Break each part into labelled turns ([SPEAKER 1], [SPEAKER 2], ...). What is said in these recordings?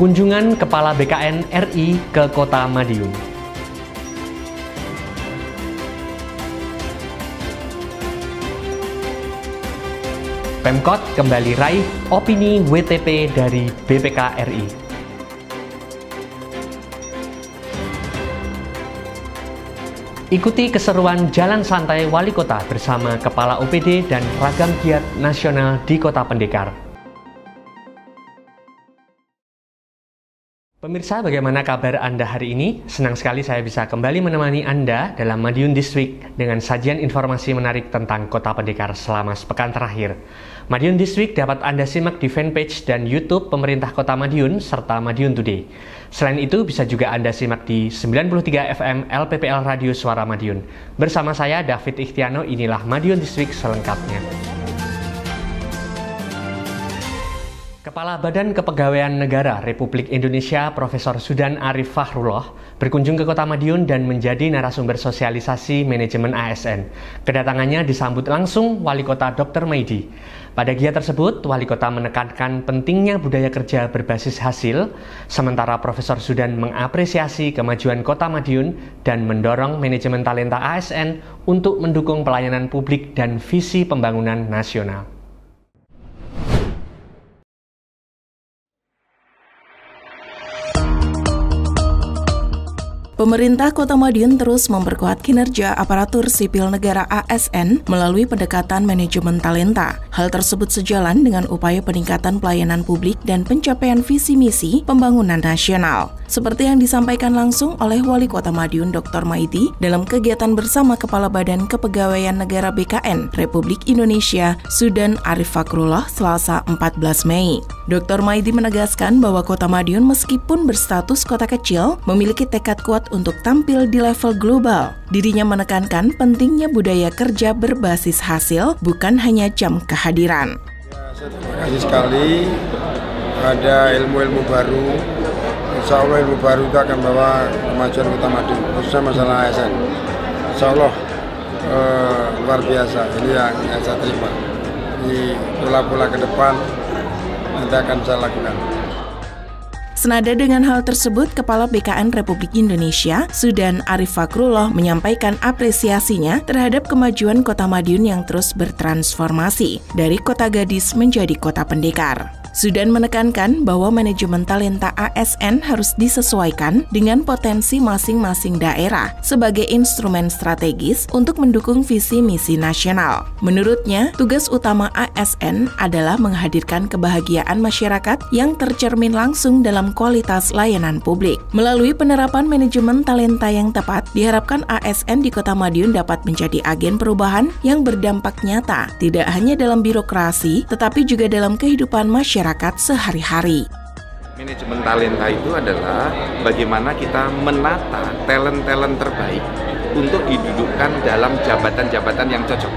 [SPEAKER 1] Kunjungan Kepala BKN RI ke Kota Madiun. Pemkot kembali raih opini WTP dari BPK RI. Ikuti keseruan Jalan Santai Wali Kota bersama Kepala OPD dan ragam giat nasional di Kota Pendekar. Pemirsa, bagaimana kabar Anda hari ini? Senang sekali saya bisa kembali menemani Anda dalam Madiun This Week dengan sajian informasi menarik tentang Kota Pendekar selama sepekan terakhir. Madiun This Week dapat Anda simak di fanpage dan YouTube Pemerintah Kota Madiun serta Madiun Today. Selain itu, bisa juga Anda simak di 93 FM LPPL Radio Suara Madiun. Bersama saya, David Ikhtiano, inilah Madiun This Week selengkapnya. Kepala Badan Kepegawaian Negara Republik Indonesia Profesor Sudan Arif Fakhrullah berkunjung ke Kota Madiun dan menjadi narasumber sosialisasi manajemen ASN. Kedatangannya disambut langsung Wali Kota Dr. Maidi. Pada giat tersebut, Wali Kota menekankan pentingnya budaya kerja berbasis hasil, sementara Profesor Sudan mengapresiasi kemajuan Kota Madiun dan mendorong manajemen talenta ASN untuk mendukung pelayanan publik dan visi pembangunan nasional.
[SPEAKER 2] Pemerintah Kota Madiun terus memperkuat kinerja aparatur sipil negara ASN melalui pendekatan manajemen talenta. Hal tersebut sejalan dengan upaya peningkatan pelayanan publik dan pencapaian visi misi pembangunan nasional. Seperti yang disampaikan langsung oleh Wali Kota Madiun Dr. Maidi dalam kegiatan bersama Kepala Badan Kepegawaian Negara BKN Republik Indonesia Sudan Arif Fakhrullah Selasa 14 Mei. Dr. Maidi menegaskan bahwa Kota Madiun meskipun berstatus kota kecil memiliki tekad kuat untuk tampil di level global. Dirinya menekankan pentingnya budaya kerja berbasis hasil, bukan hanya jam kehadiran.
[SPEAKER 3] Saya terima kasih sekali ada ilmu-ilmu baru. Insya Allah ilmu baru itu akan bawa kemajuan Kota Madiun, khususnya masalah ASN. Insya Allah luar biasa, ini yang saya terima. Di pola-pola ke depan nanti akan saya lakukan.
[SPEAKER 2] Senada dengan hal tersebut, Kepala BKN Republik Indonesia, Sudan Arif Fakhrullah menyampaikan apresiasinya terhadap kemajuan Kota Madiun yang terus bertransformasi dari kota gadis menjadi kota pendekar. Sudan menekankan bahwa manajemen talenta ASN harus disesuaikan dengan potensi masing-masing daerah sebagai instrumen strategis untuk mendukung visi misi nasional. Menurutnya, tugas utama ASN adalah menghadirkan kebahagiaan masyarakat yang tercermin langsung dalam kualitas layanan publik. Melalui penerapan manajemen talenta yang tepat, diharapkan ASN di Kota Madiun dapat menjadi agen perubahan yang berdampak nyata, tidak hanya dalam birokrasi, tetapi juga dalam kehidupan masyarakat sehari-hari.
[SPEAKER 4] Manajemen talenta itu adalah bagaimana kita menata talent-talent terbaik untuk didudukkan dalam jabatan-jabatan yang cocok.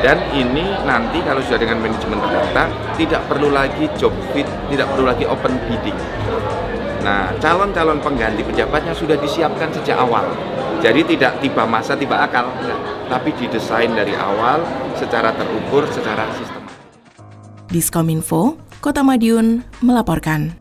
[SPEAKER 4] Dan ini nanti kalau sudah dengan manajemen talenta, tidak perlu lagi job fit, tidak perlu lagi open bidding. Nah, calon-calon pengganti pejabatnya sudah disiapkan sejak awal. Jadi tidak tiba masa, tiba akal, tapi didesain dari awal secara terukur, secara sistematis.
[SPEAKER 2] Diskominfo, Kota Madiun melaporkan.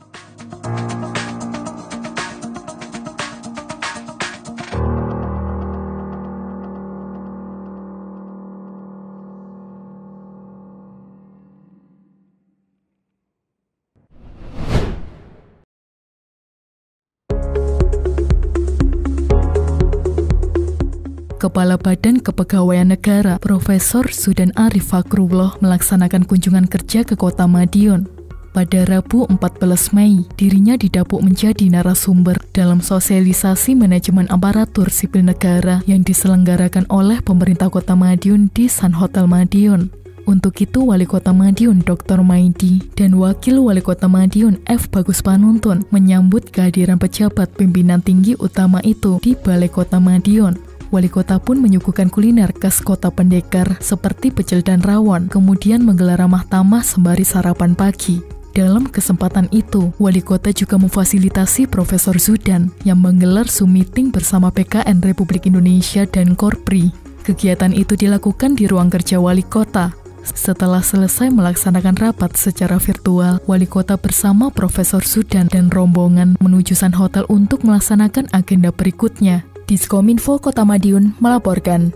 [SPEAKER 5] Kepala Badan Kepegawaian Negara Profesor Sudan Arif Fakhrullah melaksanakan kunjungan kerja ke Kota Madiun. Pada Rabu 14 Mei, dirinya didapuk menjadi narasumber dalam sosialisasi manajemen aparatur sipil negara yang diselenggarakan oleh pemerintah Kota Madiun di Sun Hotel Madiun. Untuk itu, Wali Kota Madiun Dr. Maidi dan Wakil Wali Kota Madiun F. Bagus Panuntun menyambut kehadiran pejabat pimpinan tinggi utama itu di Balai Kota Madiun. Wali Kota pun menyuguhkan kuliner khas Kota Pendekar seperti pecel dan rawon, kemudian menggelar ramah tamah sembari sarapan pagi. Dalam kesempatan itu, Wali Kota juga memfasilitasi Profesor Sudan yang menggelar Zoom meeting bersama PKN Republik Indonesia dan Korpri. Kegiatan itu dilakukan di ruang kerja Wali Kota. Setelah selesai melaksanakan rapat secara virtual, Wali Kota bersama Profesor Sudan dan rombongan menuju Sun Hotel untuk melaksanakan agenda berikutnya. Diskominfo Kota Madiun melaporkan.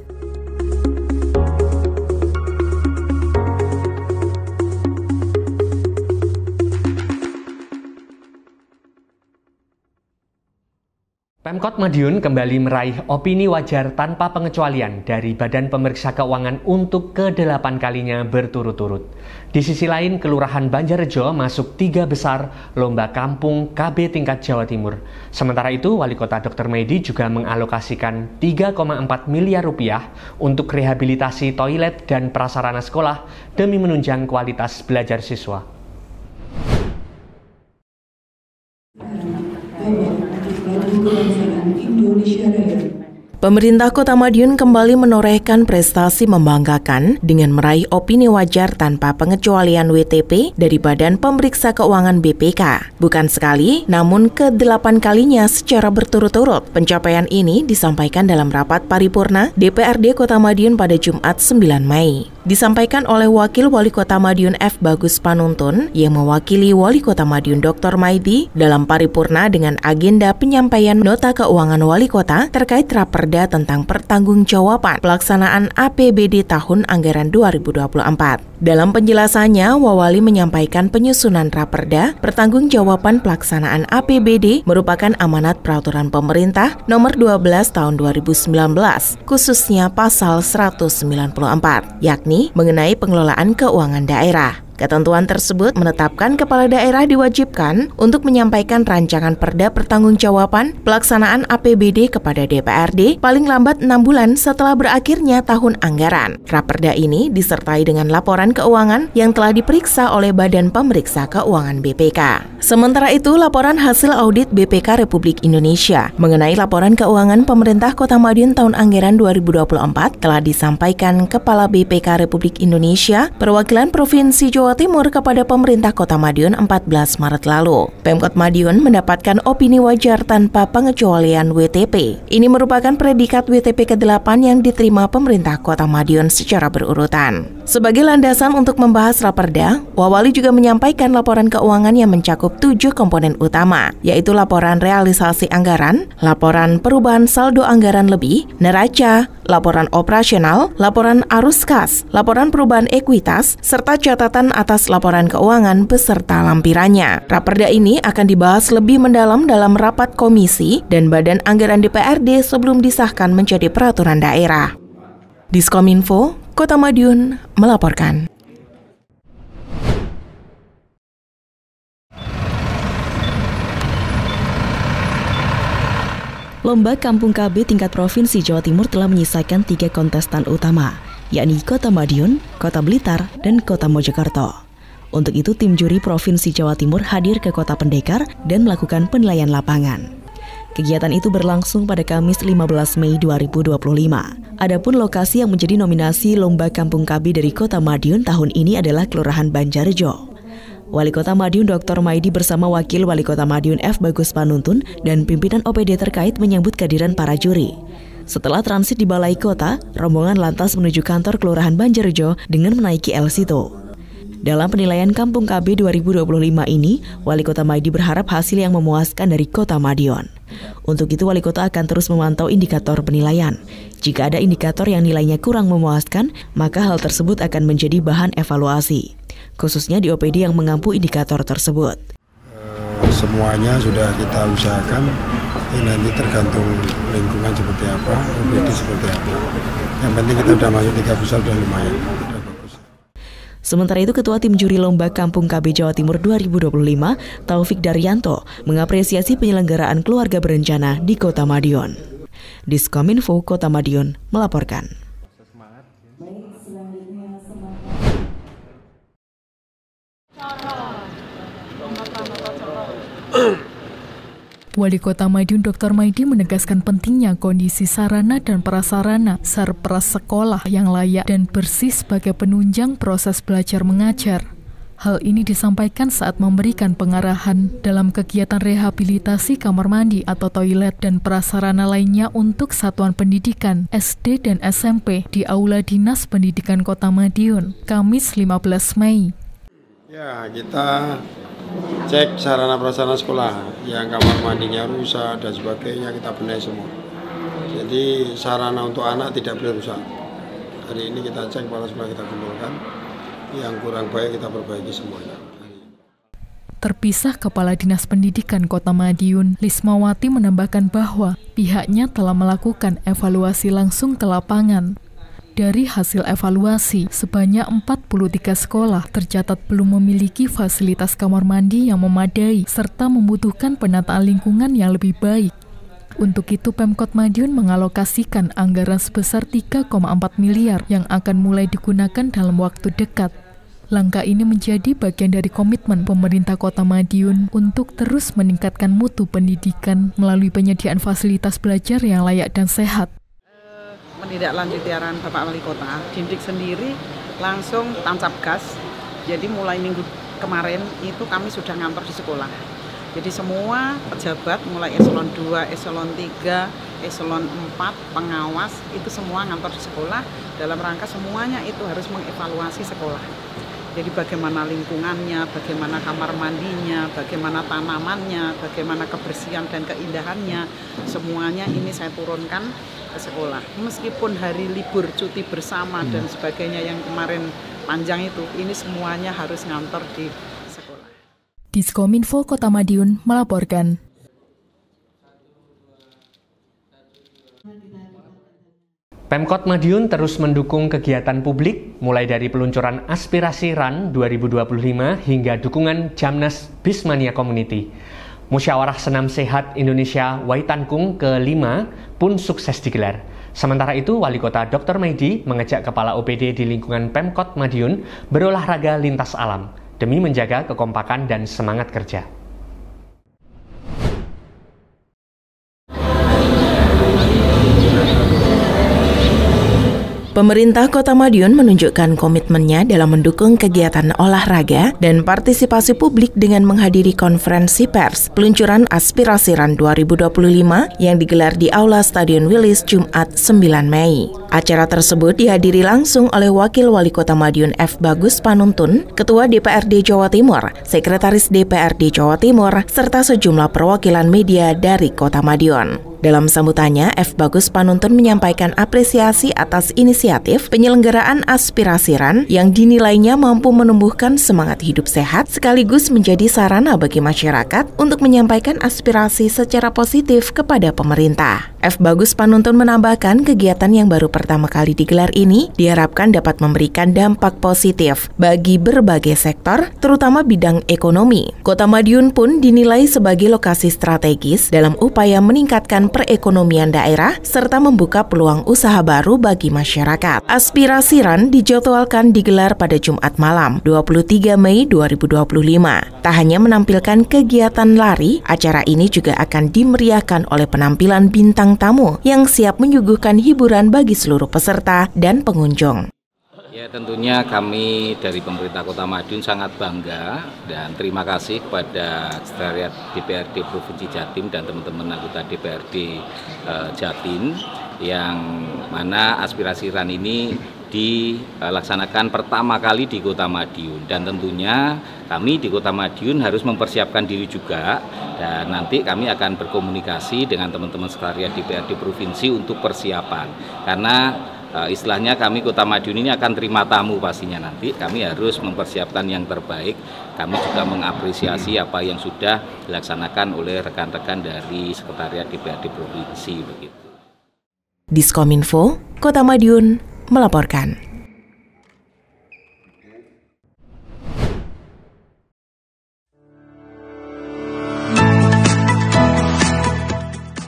[SPEAKER 1] Pemkot Madiun kembali meraih opini wajar tanpa pengecualian dari Badan Pemeriksa Keuangan untuk ke-8 kalinya berturut-turut. Di sisi lain, Kelurahan Banjarrejo masuk 3 besar Lomba Kampung KB tingkat Jawa Timur. Sementara itu, Wali Kota Dr. Maidi juga mengalokasikan 3,4 miliar rupiah untuk rehabilitasi toilet dan prasarana sekolah demi menunjang kualitas belajar siswa.
[SPEAKER 2] Pemerintah Kota Madiun kembali menorehkan prestasi membanggakan dengan meraih opini wajar tanpa pengecualian WTP dari Badan Pemeriksa Keuangan BPK. Bukan sekali, namun ke-8 kalinya secara berturut-turut. Pencapaian ini disampaikan dalam rapat paripurna DPRD Kota Madiun pada Jumat 9 Mei. Disampaikan oleh Wakil Wali Kota Madiun F. Bagus Panuntun yang mewakili Wali Kota Madiun Dr. Maidi dalam paripurna dengan agenda penyampaian nota keuangan Wali Kota terkait raperda tentang pertanggungjawaban pelaksanaan APBD tahun anggaran 2024. Dalam penjelasannya, Wawali menyampaikan penyusunan raperda pertanggungjawaban pelaksanaan APBD merupakan amanat peraturan pemerintah nomor 12 tahun 2019, khususnya pasal 194, yakni mengenai pengelolaan keuangan daerah. Ketentuan tersebut menetapkan kepala daerah diwajibkan untuk menyampaikan rancangan perda pertanggungjawaban pelaksanaan APBD kepada DPRD paling lambat 6 bulan setelah berakhirnya tahun anggaran. Raperda ini disertai dengan laporan keuangan yang telah diperiksa oleh Badan Pemeriksa Keuangan BPK. Sementara itu, laporan hasil audit BPK Republik Indonesia mengenai laporan keuangan pemerintah Kota Madiun tahun anggaran 2024 telah disampaikan Kepala BPK Republik Indonesia Perwakilan Provinsi Jawa Timur kepada pemerintah Kota Madiun 14 Maret lalu. Pemkot Madiun mendapatkan opini wajar tanpa pengecualian WTP. Ini merupakan predikat WTP ke-8 yang diterima pemerintah Kota Madiun secara berurutan. Sebagai landasan untuk membahas raperda, Wawali juga menyampaikan laporan keuangan yang mencakup 7 komponen utama, yaitu laporan realisasi anggaran, laporan perubahan saldo anggaran lebih, neraca, laporan operasional, laporan arus kas, laporan perubahan ekuitas, serta catatan atas laporan keuangan beserta lampirannya. Raperda ini akan dibahas lebih mendalam dalam rapat komisi dan Badan Anggaran DPRD sebelum disahkan menjadi peraturan daerah. Diskominfo, Kota Madiun melaporkan.
[SPEAKER 6] Lomba Kampung KB tingkat Provinsi Jawa Timur telah menyisakan 3 kontestan utama, yakni Kota Madiun, Kota Blitar, dan Kota Mojokerto. Untuk itu, tim juri Provinsi Jawa Timur hadir ke Kota Pendekar dan melakukan penilaian lapangan. Kegiatan itu berlangsung pada Kamis 15 Mei 2025. Adapun lokasi yang menjadi nominasi Lomba Kampung KB dari Kota Madiun tahun ini adalah Kelurahan Banjarrejo. Wali Kota Madiun Dr. Maidi bersama Wakil Wali Kota Madiun F. Bagus Panuntun dan pimpinan OPD terkait menyambut kehadiran para juri. Setelah transit di Balai Kota, rombongan lantas menuju kantor Kelurahan Banjarrejo dengan menaiki El Sito. Dalam penilaian Kampung KB 2025 ini, Wali Kota Maidi berharap hasil yang memuaskan dari Kota Madiun. Untuk itu, Wali Kota akan terus memantau indikator penilaian. Jika ada indikator yang nilainya kurang memuaskan, maka hal tersebut akan menjadi bahan evaluasi, khususnya di OPD yang mengampu indikator tersebut.
[SPEAKER 3] Semuanya sudah kita usahakan, nanti tergantung lingkungan seperti apa, OPD seperti apa. Yang penting kita sudah masuk 3 besar sudah lumayan.
[SPEAKER 6] Sementara itu, Ketua Tim Juri Lomba Kampung KB Jawa Timur 2025, Taufik Daryanto, mengapresiasi penyelenggaraan keluarga berencana di Kota Madiun. Diskominfo Kota Madiun melaporkan.
[SPEAKER 5] Wali Kota Madiun Dr. Maidi menegaskan pentingnya kondisi sarana dan prasarana sarpras sekolah yang layak dan bersih sebagai penunjang proses belajar mengajar. Hal ini disampaikan saat memberikan pengarahan dalam kegiatan rehabilitasi kamar mandi atau toilet dan prasarana lainnya untuk satuan pendidikan SD dan SMP di Aula Dinas Pendidikan Kota Madiun, Kamis 15 Mei.
[SPEAKER 3] Ya, kita cek sarana prasarana sekolah, yang kamar mandinya rusak dan sebagainya kita benahi semua. Jadi sarana untuk anak tidak boleh rusak. Hari ini kita cek kepala sekolah, kita kumpulkan. Yang kurang baik kita perbaiki semuanya.
[SPEAKER 5] Terpisah Kepala Dinas Pendidikan Kota Madiun, Lismawati menambahkan bahwa pihaknya telah melakukan evaluasi langsung ke lapangan. Dari hasil evaluasi, sebanyak 43 sekolah tercatat belum memiliki fasilitas kamar mandi yang memadai serta membutuhkan penataan lingkungan yang lebih baik. Untuk itu, Pemkot Madiun mengalokasikan anggaran sebesar 3,4 miliar yang akan mulai digunakan dalam waktu dekat. Langkah ini menjadi bagian dari komitmen pemerintah Kota Madiun untuk terus meningkatkan mutu pendidikan melalui penyediaan fasilitas belajar yang layak dan sehat.
[SPEAKER 7] Menindaklanjuti arahan Bapak Wali Kota, Dindik sendiri langsung tancap gas. Jadi mulai minggu kemarin itu kami sudah ngantor di sekolah. Jadi semua pejabat mulai eselon 2, eselon 3, eselon 4, pengawas itu semua ngantor di sekolah dalam rangka semuanya itu harus mengevaluasi sekolah. Jadi bagaimana lingkungannya, bagaimana kamar mandinya, bagaimana tanamannya, bagaimana kebersihan dan keindahannya, semuanya ini saya turunkan ke sekolah. Meskipun hari libur, cuti bersama dan sebagainya yang kemarin panjang itu, ini semuanya harus ngantor di sekolah.
[SPEAKER 5] Diskominfo Kota Madiun melaporkan.
[SPEAKER 1] Pemkot Madiun terus mendukung kegiatan publik mulai dari peluncuran aspirasi RUN 2025 hingga dukungan Jamnas Bismania Community. Musyawarah Senam Sehat Indonesia Waitankung ke-5 pun sukses digelar. Sementara itu, Wali Kota Dr. Maidi mengajak kepala OPD di lingkungan Pemkot Madiun berolahraga lintas alam demi menjaga kekompakan dan semangat kerja.
[SPEAKER 2] Pemerintah Kota Madiun menunjukkan komitmennya dalam mendukung kegiatan olahraga dan partisipasi publik dengan menghadiri konferensi pers peluncuran aspirasi RUN 2025 yang digelar di Aula Stadion Wilis Jumat 9 Mei. Acara tersebut dihadiri langsung oleh Wakil Wali Kota Madiun F. Bagus Panuntun, Ketua DPRD Jawa Timur, Sekretaris DPRD Jawa Timur, serta sejumlah perwakilan media dari Kota Madiun. Dalam sambutannya, F. Bagus Panuntun menyampaikan apresiasi atas inisiatif penyelenggaraan aspirasi RUN yang dinilainya mampu menumbuhkan semangat hidup sehat sekaligus menjadi sarana bagi masyarakat untuk menyampaikan aspirasi secara positif kepada pemerintah. F. Bagus Panuntun menambahkan kegiatan yang baru pertama kali digelar ini diharapkan dapat memberikan dampak positif bagi berbagai sektor, terutama bidang ekonomi. Kota Madiun pun dinilai sebagai lokasi strategis dalam upaya meningkatkan perekonomian daerah serta membuka peluang usaha baru bagi masyarakat. Aspirasi RUN dijadwalkan digelar pada Jumat malam 23 Mei 2025. Tak hanya menampilkan kegiatan lari, acara ini juga akan dimeriahkan oleh penampilan bintang tamu yang siap menyuguhkan hiburan bagi seluruh peserta dan pengunjung.
[SPEAKER 8] Ya, tentunya kami dari pemerintah Kota Madiun sangat bangga dan terima kasih kepada Sekretariat DPRD Provinsi Jatim dan teman-teman anggota DPRD Jatim yang mana aspirasi RUN ini dilaksanakan pertama kali di Kota Madiun, dan tentunya kami di Kota Madiun harus mempersiapkan diri juga, dan nanti kami akan berkomunikasi dengan teman-teman Sekretariat DPRD Provinsi untuk persiapan, karena istilahnya kami Kota Madiun ini akan terima tamu pastinya nanti. Kami harus mempersiapkan yang terbaik. Kami juga mengapresiasi apa yang sudah dilaksanakan oleh rekan-rekan dari Sekretariat DPRD Provinsi begitu.
[SPEAKER 2] Diskominfo, Kota Madiun melaporkan.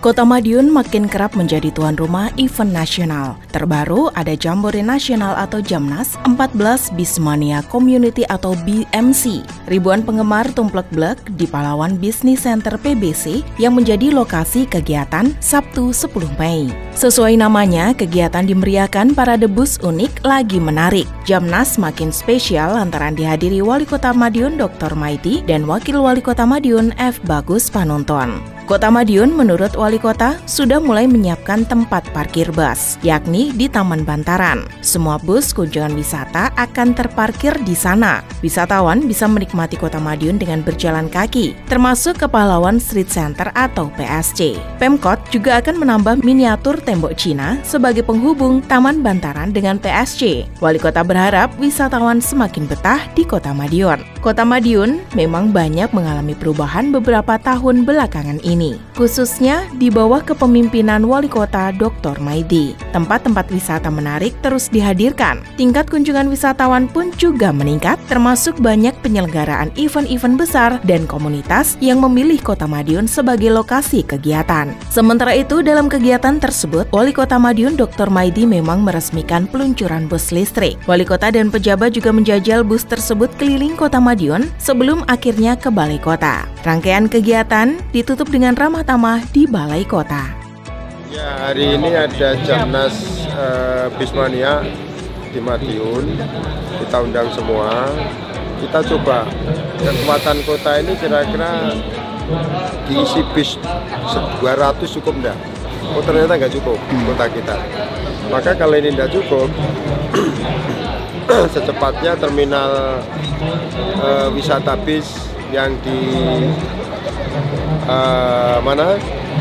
[SPEAKER 2] Kota Madiun makin kerap menjadi tuan rumah event nasional. Terbaru ada Jambore Nasional atau Jamnas 14 Bismania Community atau BMC. Ribuan penggemar tumplek-blek di Pahlawan Business Center PBC yang menjadi lokasi kegiatan Sabtu 10 Mei. Sesuai namanya, kegiatan dimeriahkan parade bus unik lagi menarik. Jamnas makin spesial lantaran dihadiri Wali Kota Madiun Dr. Maidi dan Wakil Wali Kota Madiun F. Bagus Panonton. Kota Madiun menurut Wali Kota sudah mulai menyiapkan tempat parkir bus, yakni di Taman Bantaran. Semua bus kunjungan wisata akan terparkir di sana. Wisatawan bisa menikmati Kota Madiun dengan berjalan kaki, termasuk ke Pahlawan Street Center atau PSC. Pemkot juga akan menambah miniatur tembok Cina sebagai penghubung Taman Bantaran dengan PSC. Wali Kota berharap wisatawan semakin betah di Kota Madiun. Kota Madiun memang banyak mengalami perubahan beberapa tahun belakangan ini, khususnya di bawah kepemimpinan Wali Kota Dr. Maidi. Tempat-tempat wisata menarik terus dihadirkan. Tingkat kunjungan wisatawan pun juga meningkat, termasuk banyak penyelenggaraan event-event besar dan komunitas yang memilih Kota Madiun sebagai lokasi kegiatan. Sementara itu, dalam kegiatan tersebut, Wali Kota Madiun Dr. Maidi memang meresmikan peluncuran bus listrik. Wali Kota dan pejabat juga menjajal bus tersebut keliling Kota Madiun sebelum akhirnya ke Balai Kota. Rangkaian kegiatan ditutup dengan ramah tamah di Balai Kota.
[SPEAKER 3] Ya, hari ini ada Jamnas Bismania di Madiun. Kita undang semua. Kita coba kekuatan kota ini kira-kira diisi bis 200 cukup enggak? Oh, ternyata nggak cukup kota kita. Maka kalau ini enggak cukup, secepatnya terminal wisata bis yang di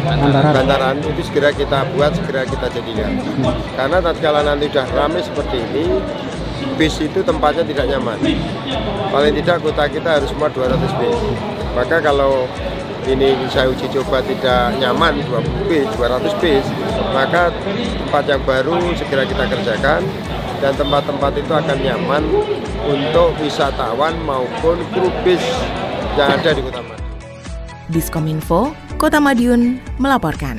[SPEAKER 3] Bantaran itu segera kita buat, segera kita jadikan. Karena tatkala nanti sudah ramai seperti ini, bis itu tempatnya tidak nyaman. Paling tidak kota kita harus semua 200 bis. Maka kalau ini saya uji coba tidak nyaman 200 bis, maka tempat yang baru segera kita kerjakan dan tempat-tempat itu akan nyaman untuk wisatawan maupun kru bis yang ada di Kota Madiun.
[SPEAKER 2] Diskominfo, Kota Madiun melaporkan.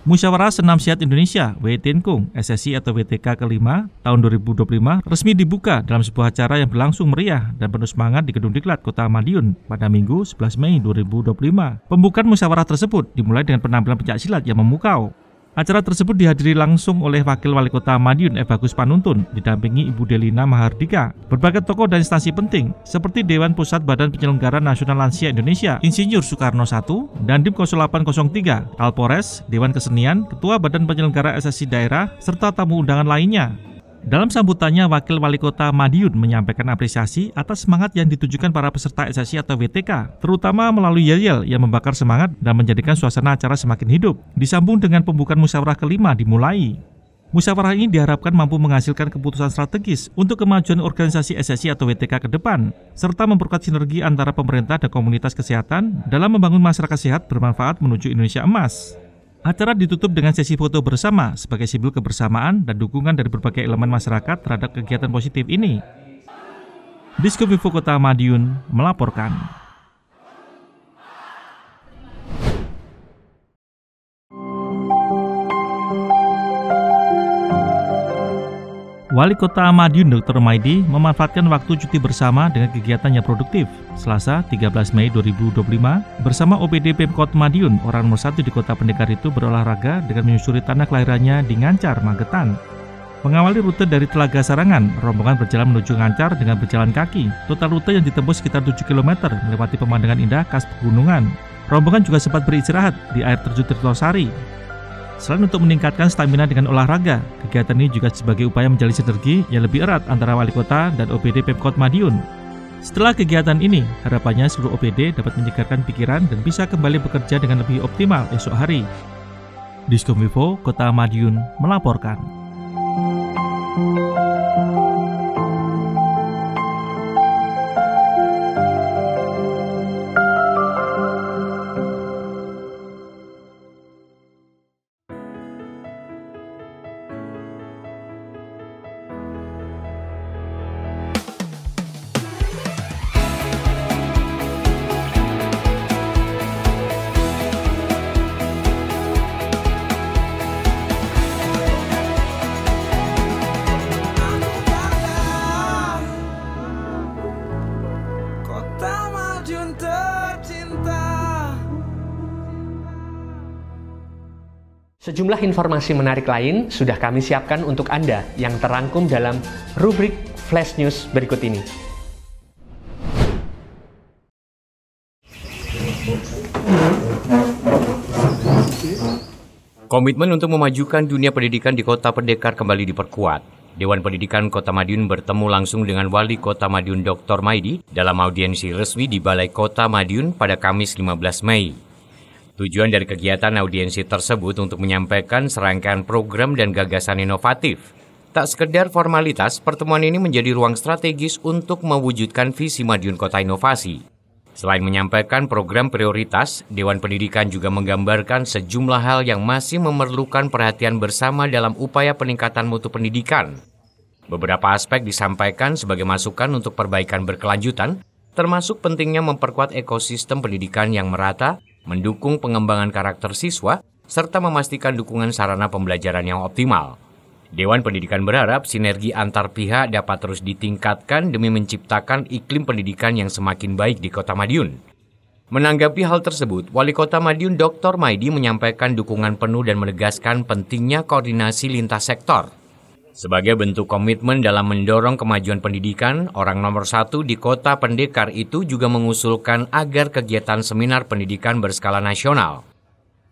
[SPEAKER 9] Musyawarah Senam Sehat Indonesia (WTNKUNG) SSI atau WTK kelima tahun 2025 resmi dibuka dalam sebuah acara yang berlangsung meriah dan penuh semangat di Gedung Diklat Kota Madiun pada Minggu 11 Mei 2025. Pembukaan musyawarah tersebut dimulai dengan penampilan pencaksilat yang memukau. Acara tersebut dihadiri langsung oleh Wakil Wali Kota Madiun F. Bagus Panonton, didampingi Ibu Delina Mahardika. Berbagai tokoh dan instansi penting seperti Dewan Pusat Badan Penyelenggara Nasional Lansia Indonesia, Insinyur Soekarno I, Dandim 0803, Kalpores, Dewan Kesenian, Ketua Badan Penyelenggara SSI Daerah, serta tamu undangan lainnya. Dalam sambutannya, Wakil Wali Kota Madiun menyampaikan apresiasi atas semangat yang ditunjukkan para peserta SSI atau WTK, terutama melalui yel-yel yang membakar semangat dan menjadikan suasana acara semakin hidup. Disambung dengan pembukaan musyawarah kelima dimulai. Musyawarah ini diharapkan mampu menghasilkan keputusan strategis untuk kemajuan organisasi SSI atau WTK ke depan, serta memperkuat sinergi antara pemerintah dan komunitas kesehatan dalam membangun masyarakat sehat bermanfaat menuju Indonesia Emas. Acara ditutup dengan sesi foto bersama sebagai simbol kebersamaan dan dukungan dari berbagai elemen masyarakat terhadap kegiatan positif ini. Diskominfo Kota Madiun melaporkan. Wali Kota Madiun Dr. Maidi memanfaatkan waktu cuti bersama dengan kegiatan yang produktif. Selasa 13 Mei 2025, bersama OPD Pemkot Madiun, orang nomor 1 di Kota Pendekar itu berolahraga dengan menyusuri tanah kelahirannya di Ngancar, Magetan. Mengawali rute dari Telaga Sarangan, rombongan berjalan menuju Ngancar dengan berjalan kaki. Total rute yang ditempuh sekitar 7 km melewati pemandangan indah khas pegunungan. Rombongan juga sempat beristirahat di air terjun Tirtosari. Selain untuk meningkatkan stamina dengan olahraga, kegiatan ini juga sebagai upaya menjalin sinergi yang lebih erat antara Wali Kota dan OPD Pemkot Madiun. Setelah kegiatan ini, harapannya seluruh OPD dapat menyegarkan pikiran dan bisa kembali bekerja dengan lebih optimal esok hari. Diskominfo Kota Madiun melaporkan.
[SPEAKER 1] Sejumlah informasi menarik lain sudah kami siapkan untuk Anda yang terangkum dalam rubrik Flash News berikut ini.
[SPEAKER 10] Komitmen untuk memajukan dunia pendidikan di Kota Pendekar kembali diperkuat. Dewan Pendidikan Kota Madiun bertemu langsung dengan Wali Kota Madiun Dr. Maidi dalam audiensi resmi di Balai Kota Madiun pada Kamis 15 Mei. Tujuan dari kegiatan audiensi tersebut untuk menyampaikan serangkaian program dan gagasan inovatif. Tak sekedar formalitas, pertemuan ini menjadi ruang strategis untuk mewujudkan visi Madiun Kota Inovasi. Selain menyampaikan program prioritas, Dewan Pendidikan juga menggambarkan sejumlah hal yang masih memerlukan perhatian bersama dalam upaya peningkatan mutu pendidikan. Beberapa aspek disampaikan sebagai masukan untuk perbaikan berkelanjutan, termasuk pentingnya memperkuat ekosistem pendidikan yang merata, mendukung pengembangan karakter siswa, serta memastikan dukungan sarana pembelajaran yang optimal. Dewan Pendidikan berharap sinergi antar pihak dapat terus ditingkatkan demi menciptakan iklim pendidikan yang semakin baik di Kota Madiun. Menanggapi hal tersebut, Wali Kota Madiun Dr. Maidi menyampaikan dukungan penuh dan menegaskan pentingnya koordinasi lintas sektor. Sebagai bentuk komitmen dalam mendorong kemajuan pendidikan, orang nomor 1 di Kota Pendekar itu juga mengusulkan agar kegiatan seminar pendidikan berskala nasional.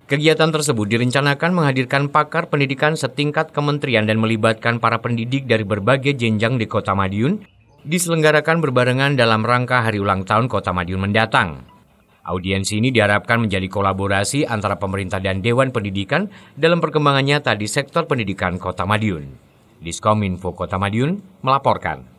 [SPEAKER 10] Kegiatan tersebut direncanakan menghadirkan pakar pendidikan setingkat kementerian dan melibatkan para pendidik dari berbagai jenjang di Kota Madiun, diselenggarakan berbarengan dalam rangka Hari Ulang Tahun Kota Madiun mendatang. Audiensi ini diharapkan menjadi kolaborasi antara pemerintah dan Dewan Pendidikan dalam perkembangan nyata di sektor pendidikan Kota Madiun. Diskominfo Kota Madiun melaporkan.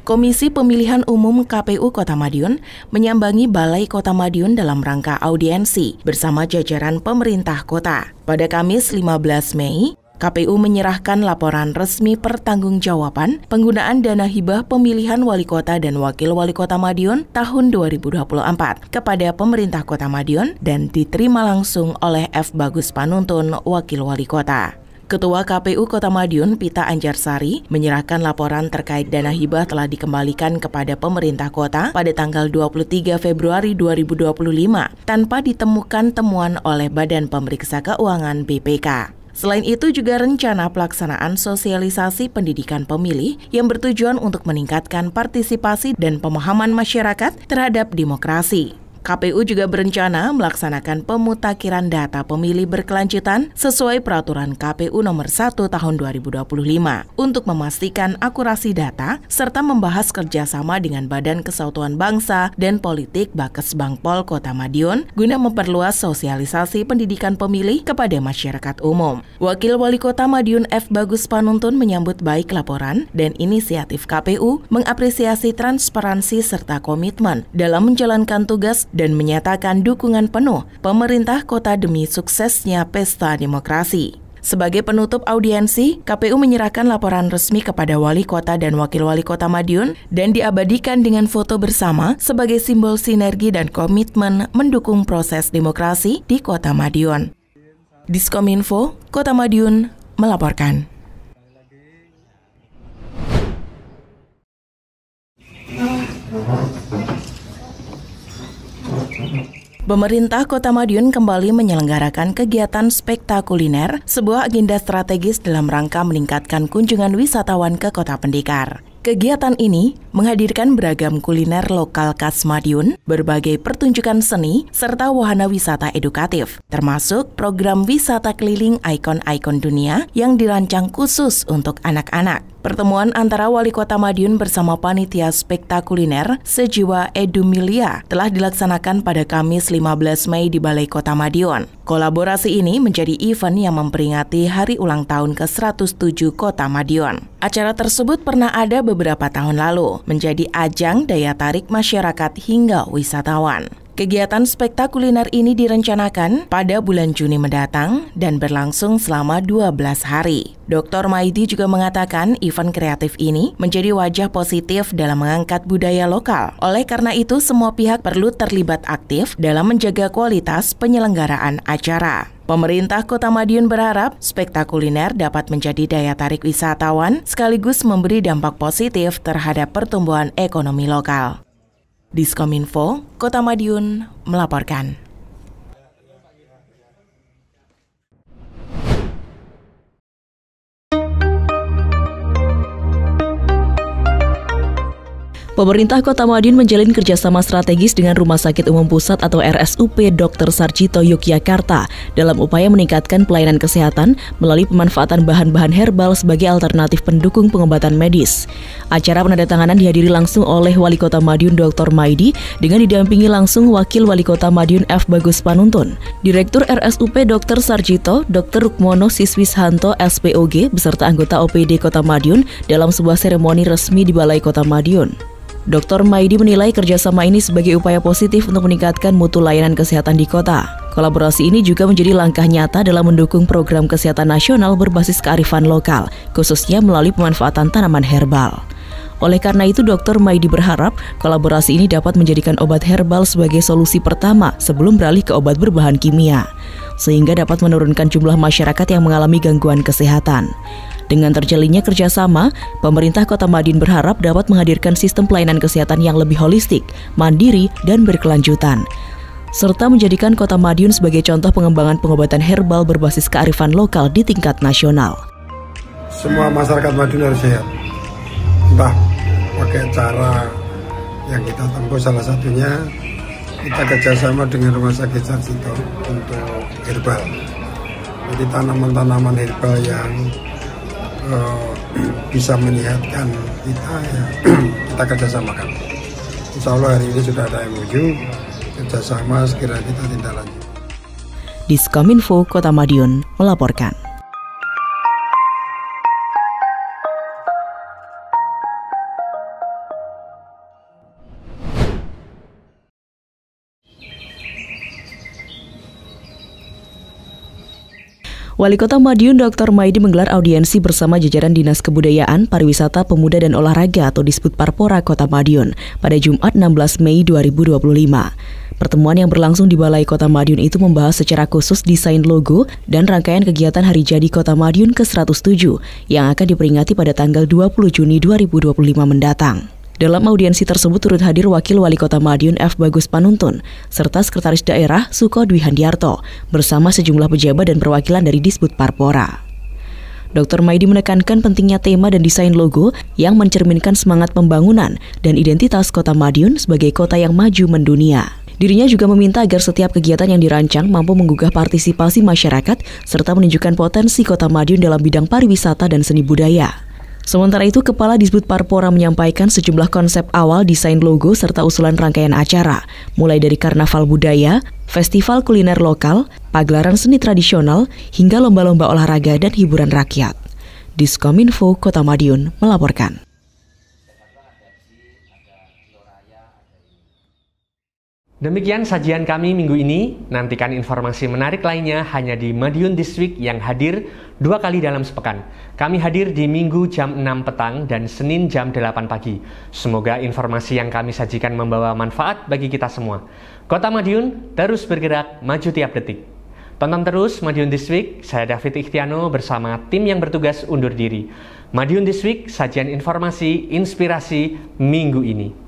[SPEAKER 2] Komisi Pemilihan Umum KPU Kota Madiun menyambangi Balai Kota Madiun dalam rangka audiensi bersama jajaran pemerintah kota. Pada Kamis 15 Mei, KPU menyerahkan laporan resmi pertanggungjawaban penggunaan dana hibah pemilihan wali kota dan wakil wali kota Madiun tahun 2024 kepada pemerintah Kota Madiun dan diterima langsung oleh F. Bagus Panuntun, wakil wali kota. Ketua KPU Kota Madiun, Pita Anjarsari, menyerahkan laporan terkait dana hibah telah dikembalikan kepada pemerintah kota pada tanggal 23 Februari 2025 tanpa ditemukan temuan oleh Badan Pemeriksa Keuangan BPK. Selain itu juga rencana pelaksanaan sosialisasi pendidikan pemilih yang bertujuan untuk meningkatkan partisipasi dan pemahaman masyarakat terhadap demokrasi. KPU juga berencana melaksanakan pemutakhiran data pemilih berkelanjutan sesuai peraturan KPU nomor 1 tahun 2025 untuk memastikan akurasi data serta membahas kerjasama dengan Badan Kesatuan Bangsa dan Politik Bakesbangpol Kota Madiun guna memperluas sosialisasi pendidikan pemilih kepada masyarakat umum. Wakil Wali Kota Madiun F. Bagus Panuntun menyambut baik laporan dan inisiatif KPU mengapresiasi transparansi serta komitmen dalam menjalankan tugas dan menyatakan dukungan penuh pemerintah kota demi suksesnya pesta demokrasi. Sebagai penutup audiensi, KPU menyerahkan laporan resmi kepada Wali Kota dan Wakil Wali Kota Madiun dan diabadikan dengan foto bersama sebagai simbol sinergi dan komitmen mendukung proses demokrasi di Kota Madiun. Diskominfo, Kota Madiun melaporkan. Pemerintah Kota Madiun kembali menyelenggarakan kegiatan spektakuler, sebuah agenda strategis dalam rangka meningkatkan kunjungan wisatawan ke Kota Pendekar. Kegiatan ini menghadirkan beragam kuliner lokal khas Madiun, berbagai pertunjukan seni, serta wahana wisata edukatif, termasuk program wisata keliling ikon-ikon dunia yang dirancang khusus untuk anak-anak. Pertemuan antara Wali Kota Madiun bersama panitia spektakuler Sejiwa Edumilia telah dilaksanakan pada Kamis 15 Mei di Balai Kota Madiun. Kolaborasi ini menjadi event yang memperingati Hari Ulang Tahun ke-107 Kota Madiun. Acara tersebut pernah ada beberapa tahun lalu, menjadi ajang daya tarik masyarakat hingga wisatawan. Kegiatan spektakuler ini direncanakan pada bulan Juni mendatang dan berlangsung selama 12 hari. Dr. Maidi juga mengatakan event kreatif ini menjadi wajah positif dalam mengangkat budaya lokal. Oleh karena itu, semua pihak perlu terlibat aktif dalam menjaga kualitas penyelenggaraan acara. Pemerintah Kota Madiun berharap spektakuler dapat menjadi daya tarik wisatawan sekaligus memberi dampak positif terhadap pertumbuhan ekonomi lokal. Diskominfo, Kota Madiun melaporkan.
[SPEAKER 6] Pemerintah Kota Madiun menjalin kerjasama strategis dengan Rumah Sakit Umum Pusat atau RSUP Dr. Sarjito Yogyakarta dalam upaya meningkatkan pelayanan kesehatan melalui pemanfaatan bahan-bahan herbal sebagai alternatif pendukung pengobatan medis. Acara penandatanganan dihadiri langsung oleh Wali Kota Madiun Dr. Maidi dengan didampingi langsung Wakil Wali Kota Madiun F. Bagus Panuntun, Direktur RSUP Dr. Sarjito, Dr. Rukmono Siswishanto SPOG beserta anggota OPD Kota Madiun dalam sebuah seremoni resmi di Balai Kota Madiun. Dr. Maidi menilai kerjasama ini sebagai upaya positif untuk meningkatkan mutu layanan kesehatan di kota. Kolaborasi ini juga menjadi langkah nyata dalam mendukung program kesehatan nasional berbasis kearifan lokal, khususnya melalui pemanfaatan tanaman herbal. Oleh karena itu, Dr. Maidi berharap kolaborasi ini dapat menjadikan obat herbal sebagai solusi pertama sebelum beralih ke obat berbahan kimia, sehingga dapat menurunkan jumlah masyarakat yang mengalami gangguan kesehatan. Dengan terjalinnya kerjasama, pemerintah Kota Madiun berharap dapat menghadirkan sistem pelayanan kesehatan yang lebih holistik, mandiri, dan berkelanjutan, serta menjadikan Kota Madiun sebagai contoh pengembangan pengobatan herbal berbasis kearifan lokal di tingkat nasional.
[SPEAKER 3] Semua masyarakat Madiun harus sehat, entah pakai cara yang kita tempuh, salah satunya kita kerjasama dengan Rumah Sakit Sarjito untuk herbal. Jadi tanaman-tanaman herbal yang bisa menyehatkan kita, ya kita kerjasamakan. Insya Allah hari ini sudah ada MOU kerjasama, segera kita tindak lanjut.
[SPEAKER 6] Diskominfo Kota Madiun melaporkan. Wali Kota Madiun Dr. Maidi menggelar audiensi bersama jajaran Dinas Kebudayaan, Pariwisata, Pemuda dan Olahraga atau Disbudparpora Kota Madiun pada Jumat 16 Mei 2025. Pertemuan yang berlangsung di Balai Kota Madiun itu membahas secara khusus desain logo dan rangkaian kegiatan Hari Jadi Kota Madiun ke-107 yang akan diperingati pada tanggal 20 Juni 2025 mendatang. Dalam audiensi tersebut turut hadir Wakil Wali Kota Madiun F. Bagus Panuntun, serta Sekretaris Daerah Suko Dwi Handiarto, bersama sejumlah pejabat dan perwakilan dari Disbudparpora. Dr. Maidi menekankan pentingnya tema dan desain logo yang mencerminkan semangat pembangunan dan identitas Kota Madiun sebagai kota yang maju mendunia. Dirinya juga meminta agar setiap kegiatan yang dirancang mampu menggugah partisipasi masyarakat serta menunjukkan potensi Kota Madiun dalam bidang pariwisata dan seni budaya. Sementara itu, Kepala Disbudparpora menyampaikan sejumlah konsep awal desain logo serta usulan rangkaian acara, mulai dari karnaval budaya, festival kuliner lokal, pagelaran seni tradisional, hingga lomba-lomba olahraga dan hiburan rakyat. Diskominfo Kota Madiun melaporkan.
[SPEAKER 1] Demikian sajian kami minggu ini. Nantikan informasi menarik lainnya hanya di Madiun This Week yang hadir 2 kali dalam sepekan. Kami hadir di Minggu jam 6 petang dan Senin jam 8 pagi. Semoga informasi yang kami sajikan membawa manfaat bagi kita semua. Kota Madiun terus bergerak maju tiap detik. Tonton terus Madiun This Week. Saya David Ikhtiano bersama tim yang bertugas undur diri. Madiun This Week, sajian informasi, inspirasi minggu ini.